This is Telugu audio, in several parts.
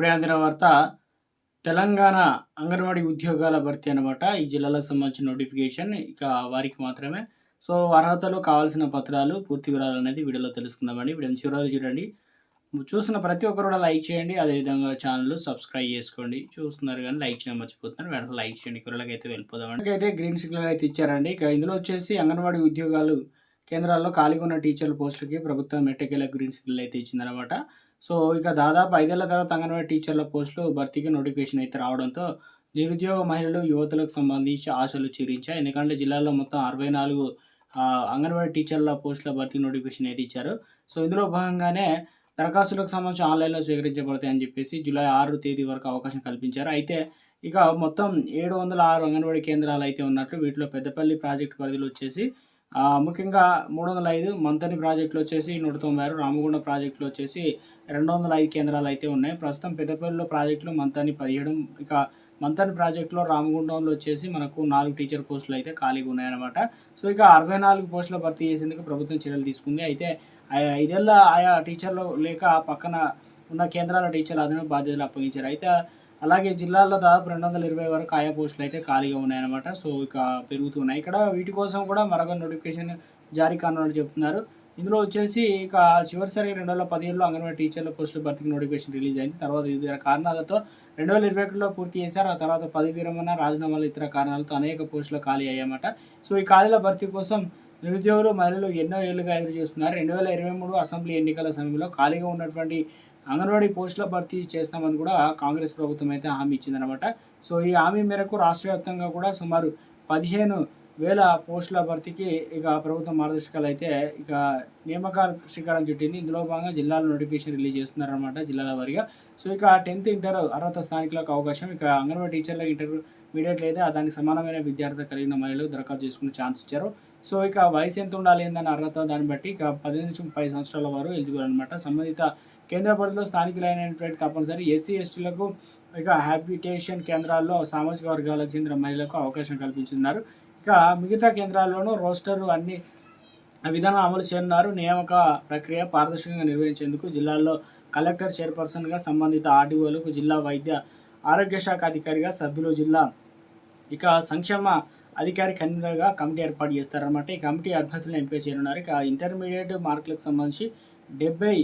ఇప్పుడే అందిన వార్త తెలంగాణ అంగన్వాడీ ఉద్యోగాల భర్తీ అనమాట. ఈ జిల్లాలకు సంబంధించిన నోటిఫికేషన్ ఇక వారికి మాత్రమే. సో, అర్హతలు, కావాల్సిన పత్రాలు, పూర్తి వివరాలనేది వీడియోలో తెలుసుకుందామండి. వీడియోని చివరి వరకు చూడండి. చూస్తున్న ప్రతి ఒక్కరు కూడా లైక్ చేయండి. అదేవిధంగా ఛానల్ సబ్స్క్రైబ్ చేసుకోండి. చూస్తున్నారు కానీ లైక్ చేయడం మర్చిపోతున్నారు. వెంటనే లైక్ చేయండి. వివరాలకైతే వెళ్ళిపోదామండి. అయితే గ్రీన్ సిగ్నల్ అయితే ఇచ్చారండి. ఇక ఇందులో వచ్చేసి అంగన్వాడీ ఉద్యోగాలు కేంద్రాల్లో ఖాళీగా ఉన్న టీచర్ల పోస్టులకి ప్రభుత్వం ఎట్టకేల గ్రీన్ సిగ్నల్ అయితే ఇచ్చిందనమాట. సో, ఇక దాదాపు 5 ఏళ్ల తర్వాత అంగన్వాడీ టీచర్ల పోస్టులు భర్తీకి నోటిఫికేషన్ అయితే రావడంతో నిరుద్యోగ మహిళలు, యువతులకు సంబంధించి ఆశలు చిరించాయి. ఎందుకంటే జిల్లాలో మొత్తం 64 అంగన్వాడీ టీచర్ల పోస్టుల భర్తీ నోటిఫికేషన్ అయితే ఇచ్చారు. సో, ఇందులో భాగంగానే దరఖాస్తులకు సంబంధించి ఆన్‌లైన్‌లో స్వీకరించబడతాయని చెప్పేసి జూలై 6 తేదీ వరకు అవకాశం కల్పించారు. అయితే ఇక మొత్తం 706 అంగన్వాడీ కేంద్రాలైతే ఉన్నట్లు వీటిలో పెద్దపల్లి ప్రాజెక్టు పరిధిలో వచ్చేసి ముఖ్యంగా 305, మంథని ప్రాజెక్టులో వచ్చేసి 196, రామగుండం ప్రాజెక్టులో వచ్చేసి 205 కేంద్రాలైతే ఉన్నాయి. ప్రస్తుతం పెద్దపల్లిలో ప్రాజెక్టులో మంథని 17, ఇక మంథని ప్రాజెక్టులో రామగుండంలో వచ్చేసి మనకు 4 టీచర్ పోస్టులు అయితే ఖాళీగా ఉన్నాయన్నమాట. సో, ఇక 64 పోస్టుల భర్తీ చేసేందుకు ప్రభుత్వం చర్యలు తీసుకుంది. అయితే 5 ఏళ్ల ఆయా టీచర్లు లేక పక్కన ఉన్న కేంద్రాల టీచర్ల అదనపు బాధ్యతలు అప్పగించారు. అయితే అలాగే జిల్లాల్లో దాదాపు 220 వరకు ఆయా పోస్టులు అయితే ఖాళీగా ఉన్నాయన్నమాట. సో, ఇక పెరుగుతున్నాయి. ఇక్కడ వీటి కోసం కూడా మరొక నోటిఫికేషన్ జారీ కానున్నట్టు చెప్తున్నారు. ఇందులో వచ్చేసి ఇక చివరిసారి 2017లో అంగన్వాడీ టీచర్ల పోస్టుల భర్తీకి నోటిఫికేషన్ రిలీజ్ అయింది. తర్వాత వివిధ కారణాలతో 2021లో పూర్తి చేశారు. ఆ తర్వాత పదవి విరమణ, రాజీనామాలు, ఇతర కారణాలతో అనేక పోస్టులు ఖాళీ అయ్యాయన్నమాట. సో, ఈ ఖాళీల భర్తీ కోసం నిరుద్యోగులు, మహిళలు ఎన్నో ఏళ్లుగా ఎదురు చూస్తున్నారు. 2023 అసెంబ్లీ ఎన్నికల సమయంలో ఖాళీగా ఉన్నటువంటి అంగన్వాడీ పోస్టుల భర్తీ చేస్తామని కూడా కాంగ్రెస్ ప్రభుత్వం అయితే హామీ ఇచ్చిందనమాట. సో, ఈ హామీ మేరకు రాష్ట్ర వ్యాప్తంగా కూడా సుమారు 15,000 పోస్టుల భర్తీకి ఇక ప్రభుత్వం మార్గదర్శకాలు అయితే ఇక నియామకాలు శ్రీకారం చుట్టింది. ఇందులో భాగంగా జిల్లాలో నోటిఫికేషన్ రిలీజ్ చేస్తున్నారనమాట జిల్లాల వారీగా. సో, ఇక 10th ఇంటర్ అర్హత స్థానికులకు అవకాశం. ఇక అంగన్వాడీ టీచర్ల ఇంటర్మీడియట్ లేదా దానికి సమానమైన విద్యార్థి కలిగిన మహిళలు దరఖాస్తు చేసుకునే ఛాన్స్ ఇచ్చారు. సో, ఇక వయసు ఎంత ఉండాలి ఏందని అర్హత దాన్ని బట్టి ఇక 18-30 సంవత్సరాల వారు ఎలిజిబుల్ అనమాట. సంబంధిత కేంద్ర పరిధిలో స్థానికులైనటువంటి తప్పనిసరి ఎస్సీ, ఎస్టీలకు ఇక హ్యాబిటేషన్ కేంద్రాల్లో సామాజిక వర్గాలకు చెందిన మహిళలకు అవకాశం కల్పించున్నారు. ఇక మిగతా కేంద్రాల్లోనూ రోస్టర్ అన్ని విధానం అమలు చేయనున్నారు. నియామక ప్రక్రియ పారదర్శకంగా నిర్వహించేందుకు జిల్లాల్లో కలెక్టర్ చైర్పర్సన్గా, సంబంధిత ఆర్డీఓలకు జిల్లా వైద్య ఆరోగ్య శాఖ అధికారిగా, సభ్యులు జిల్లా ఇక సంక్షేమ అధికారి కన్వీనర్గా కమిటీ ఏర్పాటు చేస్తారన్నమాట. ఈ కమిటీ అభ్యర్థులను ఎంపిక చేయనున్నారు. ఇక ఇంటర్మీడియట్ మార్కులకు సంబంధించి 70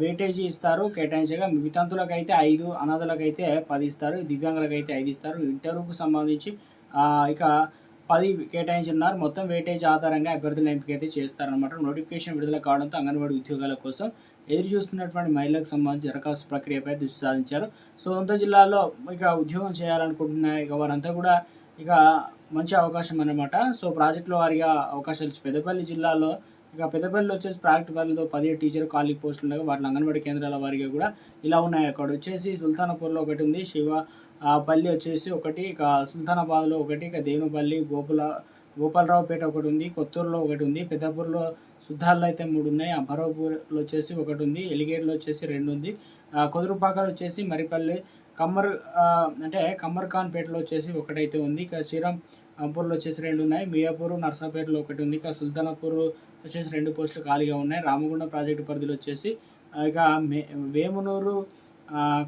వెయిటేజీ ఇస్తారు కేటాయించగా, వితంతులకైతే 5, అనాథలకైతే 10 ఇస్తారు, దివ్యాంగులకైతే 5 ఇస్తారు. ఇంటర్వ్యూకు సంబంధించి ఇక 10 కేటాయించున్నారు. మొత్తం వెయిటేజ్ ఆధారంగా అభ్యర్థుల ఎంపిక అయితే చేస్తారనమాట. నోటిఫికేషన్ విడుదల కావడంతో అంగన్వాడీ ఉద్యోగాల కోసం ఎదురు చూస్తున్నటువంటి మహిళలకు సంబంధించి దరఖాస్తు ప్రక్రియపై దృష్టి సాధించారు. సో, సొంత జిల్లాలో ఇక ఉద్యోగం చేయాలనుకుంటున్న ఇక వారంతా కూడా ఇక మంచి అవకాశం అన్నమాట. సో, ప్రాజెక్టుల వారీగా అవకాశాలు ఇచ్చి పెద్దపల్లి జిల్లాలో ఇక పెద్దపల్లిలో వచ్చేసి ప్రాజెక్టు పరిధిలో 17 టీచర్ ఖాళీ పోస్టులు ఉండగా వాటిలో అంగన్వాడీ కేంద్రాల వారీగా కూడా ఇలా ఉన్నాయి. అక్కడ వచ్చేసి సుల్తానాపూర్లో ఒకటి ఉంది, పల్లి వచ్చేసి ఒకటి, ఇక సుల్తానాబాద్లో ఒకటి, ఇక దేవునిపల్లి, గోపాలరావుపేట ఒకటి ఉంది, కొత్తూరులో ఒకటి ఉంది, పెద్దపూర్లో సుద్దాల్లో అయితే 3 ఉన్నాయి, భరోపూర్లో వచ్చేసి ఒకటి ఉంది, ఎలిగేడ్లో వచ్చేసి 2 ఉంది, కుదురుపాకలో వచ్చేసి మరిపల్లి, కమ్మర్ఖాన్పేటలో వచ్చేసి ఒకటైతే ఉంది, ఇక శ్రీరాంపూర్లో వచ్చేసి 2 ఉన్నాయి, మియాపూర్, నర్సాపేటలో ఒకటి ఉంది, ఇక సుల్తానాపూర్ వచ్చేసి 2 పోస్టులు ఖాళీగా ఉన్నాయి. రామగుండం ప్రాజెక్టు పరిధిలో వచ్చేసి ఇక వేమునూరు,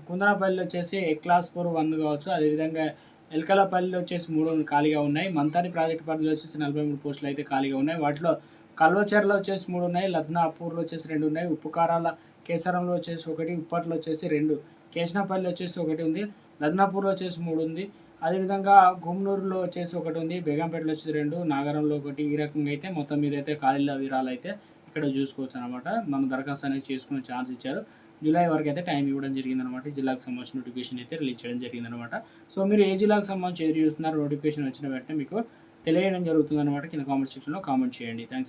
కుందనపల్లి వచ్చేసి ఎక్లాస్పూర్ 1 కావచ్చు. అదేవిధంగా ఎల్కలపల్లిలో వచ్చేసి 3 ఖాళీగా ఉన్నాయి. మంథని ప్రాజెక్టు పరిధిలో వచ్చేసి 43 పోస్టులు అయితే ఖాళీగా ఉన్నాయి. వాటిలో కల్వచర్లో వచ్చేసి 3 ఉన్నాయి, లద్నాపూర్లో వచ్చేసి 2 ఉన్నాయి, ఉప్పుకారాల కేసరంలో వచ్చేసి 1, ఉప్పట్లో వచ్చేసి 2, కేశనపల్లి వచ్చేసి 1 ఉంది, లద్నాపూర్లో వచ్చేసి 3 ఉంది, అదేవిధంగా గుమ్నూరులో వచ్చేసి 1 ఉంది, బేగంపేటలో వచ్చేసి 2, నాగరంలో 1. ఈ రకంగా అయితే మొత్తం మీద అయితే ఖాళీల వివరాలు అయితే ఇక్కడ చూసుకోవచ్చు అనమాట. మనం దరఖాస్తు అనేది చేసుకునే ఛాన్స్ ఇచ్చారు. జూలై వరకు అయితే టైం ఇవ్వడం జరిగిందనమాట. జిల్లాకు సంబంధించిన నోటిఫికేషన్ అయితే రిలీజ్ చేయడం జరిగిందనమాట. సో, మీరు ఏ జిల్లాకు సంబంధించి ఎదురు చూస్తున్నారు, నోటిఫికేషన్ వచ్చిన వెంటనే మీకు తెలియడం జరుగుతుందన్నమాట. కింద కామెంట్ సెక్షన్లో కామెంట్ చేయండి. థ్యాంక్స్.